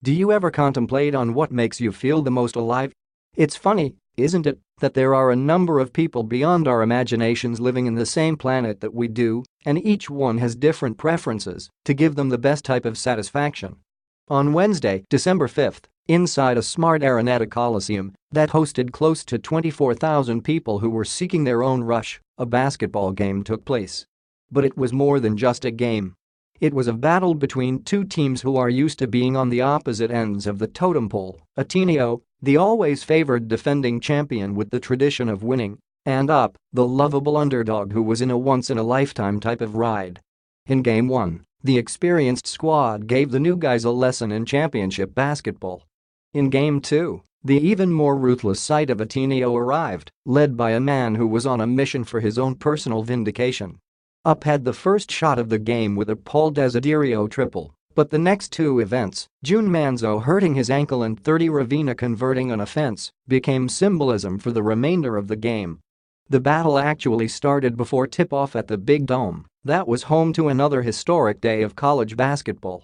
Do you ever contemplate on what makes you feel the most alive? It's funny, isn't it, that there are a number of people beyond our imaginations living in the same planet that we do, and each one has different preferences to give them the best type of satisfaction. On Wednesday, December 5th, inside a Smart Araneta Coliseum that hosted close to 24,000 people who were seeking their own rush, a basketball game took place. But it was more than just a game. It was a battle between two teams who are used to being on the opposite ends of the totem pole: Ateneo, the always favored defending champion with the tradition of winning, and Up, the lovable underdog who was in a once-in-a-lifetime type of ride. In Game 1, the experienced squad gave the new guys a lesson in championship basketball. In Game 2, the even more ruthless side of Ateneo arrived, led by a man who was on a mission for his own personal vindication. Up had the first shot of the game with a Paul Desiderio triple, but the next two events, Jun Manzo hurting his ankle and Thirdy Ravena converting an offense, became symbolism for the remainder of the game. The battle actually started before tip-off at the Big Dome that was home to another historic day of college basketball.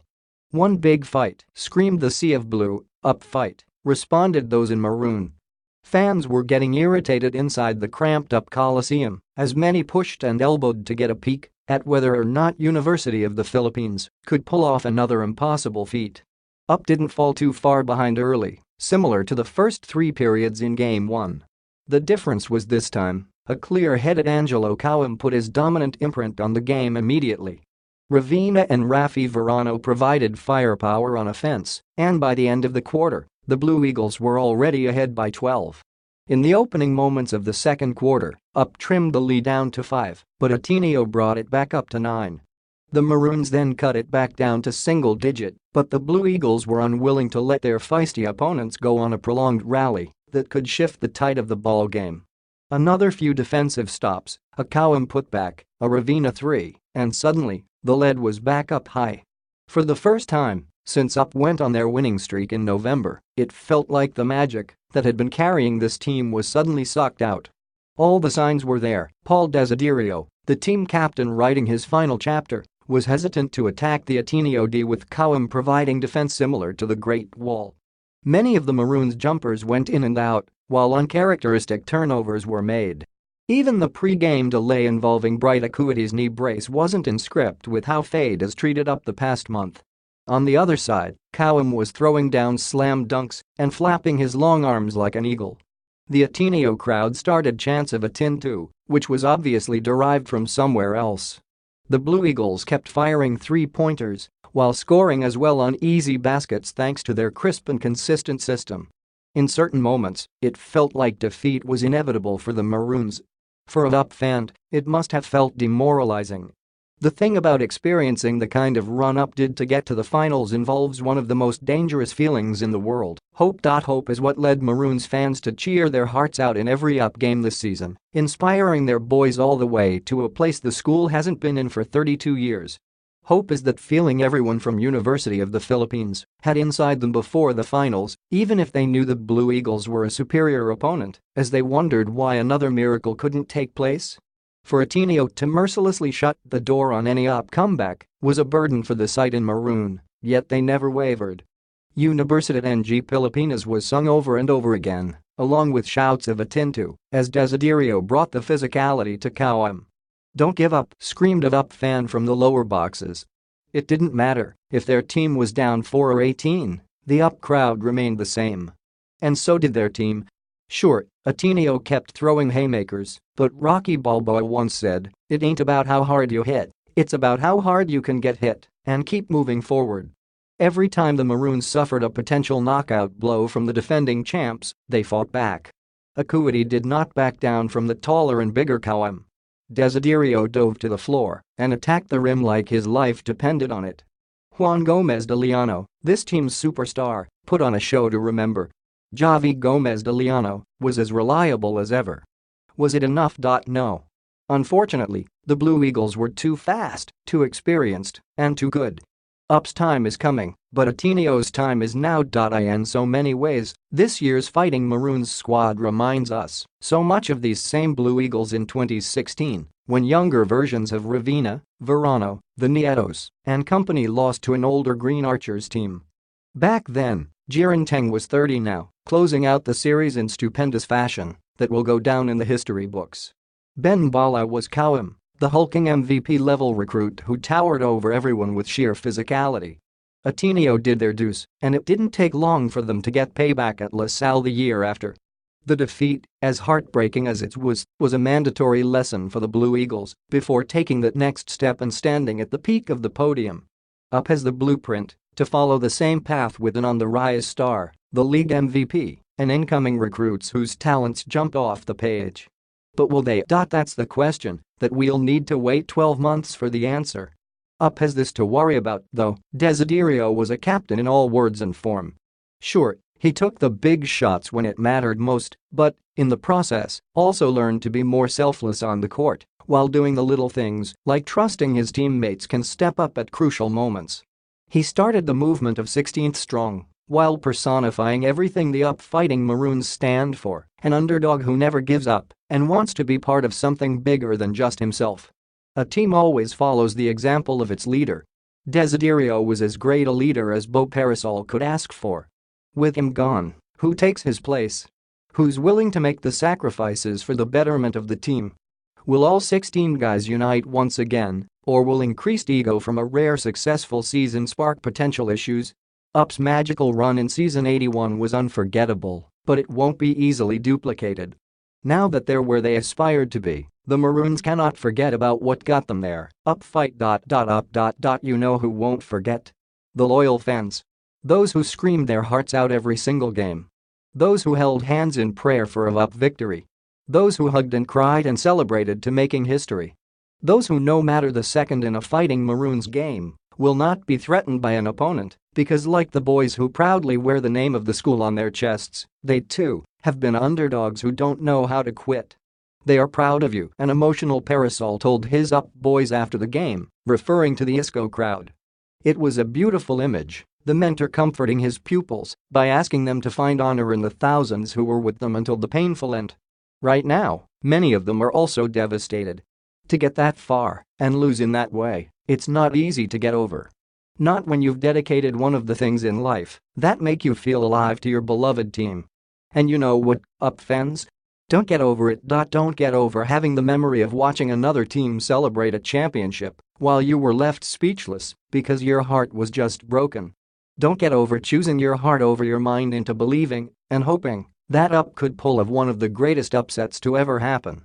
"One big fight," screamed the Sea of Blue. "Up fight," responded those in maroon. Fans were getting irritated inside the cramped-up Coliseum as many pushed and elbowed to get a peek at whether or not University of the Philippines could pull off another impossible feat. Up didn't fall too far behind early, similar to the first three periods in Game 1. The difference was this time, a clear-headed Angelo Cowham put his dominant imprint on the game immediately. Ravena and Rafi Verano provided firepower on offense, and by the end of the quarter, the Blue Eagles were already ahead by 12. In the opening moments of the second quarter, Up trimmed the lead down to 5, but Ateneo brought it back up to 9. The Maroons then cut it back down to single digit, but the Blue Eagles were unwilling to let their feisty opponents go on a prolonged rally that could shift the tide of the ball game. Another few defensive stops, a Cowham putback, a Ravena 3, and suddenly, the lead was back up high. For the first time since Up went on their winning streak in November, it felt like the magic that had been carrying this team was suddenly sucked out. All the signs were there. Paul Desiderio, the team captain writing his final chapter, was hesitant to attack the Ateneo D with Cowham providing defense similar to the Great Wall. Many of the Maroons' jumpers went in and out, while uncharacteristic turnovers were made. Even the pre-game delay involving Bright Acuity's knee brace wasn't in script with how Fade has treated Up the past month. On the other side, Cowham was throwing down slam dunks and flapping his long arms like an eagle. The Ateneo crowd started chants of Aten too, which was obviously derived from somewhere else. The Blue Eagles kept firing three-pointers while scoring as well on easy baskets thanks to their crisp and consistent system. In certain moments, it felt like defeat was inevitable for the Maroons. For an Up fan, it must have felt demoralizing. The thing about experiencing the kind of run Up did to get to the finals involves one of the most dangerous feelings in the world. Hope is what led Maroons fans to cheer their hearts out in every Up game this season, inspiring their boys all the way to a place the school hasn't been in for 32 years. Hope is that feeling everyone from University of the Philippines had inside them before the finals, even if they knew the Blue Eagles were a superior opponent, as they wondered why another miracle couldn't take place. For Ateneo to mercilessly shut the door on any Up comeback was a burden for the side in maroon, yet they never wavered. Universidad ng Pilipinas was sung over and over again, along with shouts of Aten as Desiderio brought the physicality to Cowham. "Don't give up," screamed an Up fan from the lower boxes. It didn't matter if their team was down 4 or 18, the Up crowd remained the same. And so did their team. Sure, Ateneo kept throwing haymakers, but Rocky Balboa once said, "It ain't about how hard you hit, it's about how hard you can get hit and keep moving forward." Every time the Maroons suffered a potential knockout blow from the defending champs, they fought back. Acuity did not back down from the taller and bigger Cowham. Desiderio dove to the floor and attacked the rim like his life depended on it. Juan Gomez de Leano, this team's superstar, put on a show to remember. Javi Gomez de Leano was as reliable as ever. Was it enough? No. Unfortunately, the Blue Eagles were too fast, too experienced, and too good. Up's time is coming, but Ateneo's time is now. In so many ways, this year's Fighting Maroons squad reminds us so much of these same Blue Eagles in 2016, when younger versions of Ravena, Verano, the Nietos, and company lost to an older Green Archers team. Back then, Jirenteng was 30 now, closing out the series in stupendous fashion that will go down in the history books. Ben Bala was Kawam, the hulking MVP-level recruit who towered over everyone with sheer physicality. Ateneo did their deuce, and it didn't take long for them to get payback at La Salle the year after. The defeat, as heartbreaking as it was a mandatory lesson for the Blue Eagles before taking that next step and standing at the peak of the podium. UP has the blueprint to follow the same path with an on-the-rise star, the league MVP, and incoming recruits whose talents jumped off the page. But will they? That's the question that we'll need to wait 12 months for the answer. UP has this to worry about, though. Desiderio was a captain in all words and form. Sure, he took the big shots when it mattered most, but, in the process, also learned to be more selfless on the court, while doing the little things, like trusting his teammates can step up at crucial moments. He started the movement of 16th Strong, while personifying everything the UP Fighting Maroons stand for, an underdog who never gives up and wants to be part of something bigger than just himself. A team always follows the example of its leader. Desiderio was as great a leader as Beau Parasol could ask for. With him gone, who takes his place? Who's willing to make the sacrifices for the betterment of the team? Will all 16 guys unite once again, or will increased ego from a rare successful season spark potential issues? UP's magical run in season 81 was unforgettable, but it won't be easily duplicated. Now that they're where they aspired to be, the Maroons cannot forget about what got them there. UP fight. You know who won't forget? The loyal fans. Those who screamed their hearts out every single game. Those who held hands in prayer for a UP victory. Those who hugged and cried and celebrated to making history. Those who, no matter the second in a Fighting Maroons game, will not be threatened by an opponent because, like the boys who proudly wear the name of the school on their chests, they too have been underdogs who don't know how to quit. They are proud of you, an emotional Parasol told his UP boys after the game, referring to the ISCO crowd. It was a beautiful image, the mentor comforting his pupils by asking them to find honor in the thousands who were with them until the painful end. Right now, many of them are also devastated. To get that far and lose in that way, it's not easy to get over. Not when you've dedicated one of the things in life that make you feel alive to your beloved team. And you know what, UP fans? Don't get over it. Don't get over having the memory of watching another team celebrate a championship while you were left speechless because your heart was just broken. Don't get over choosing your heart over your mind into believing and hoping that UP could pull off one of the greatest upsets to ever happen.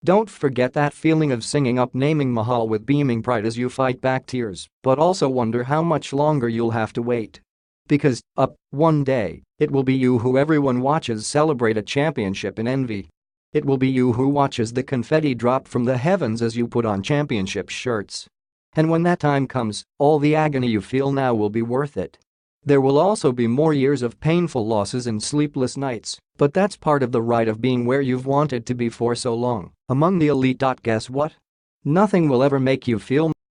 Don't forget that feeling of singing UP naming Mahal with beaming pride as you fight back tears, but also wonder how much longer you'll have to wait. Because, UP, one day, it will be you who everyone watches celebrate a championship in envy. It will be you who watches the confetti drop from the heavens as you put on championship shirts. And when that time comes, all the agony you feel now will be worth it. There will also be more years of painful losses and sleepless nights, but that's part of the ride of being where you've wanted to be for so long, among the elite. Guess what? Nothing will ever make you feel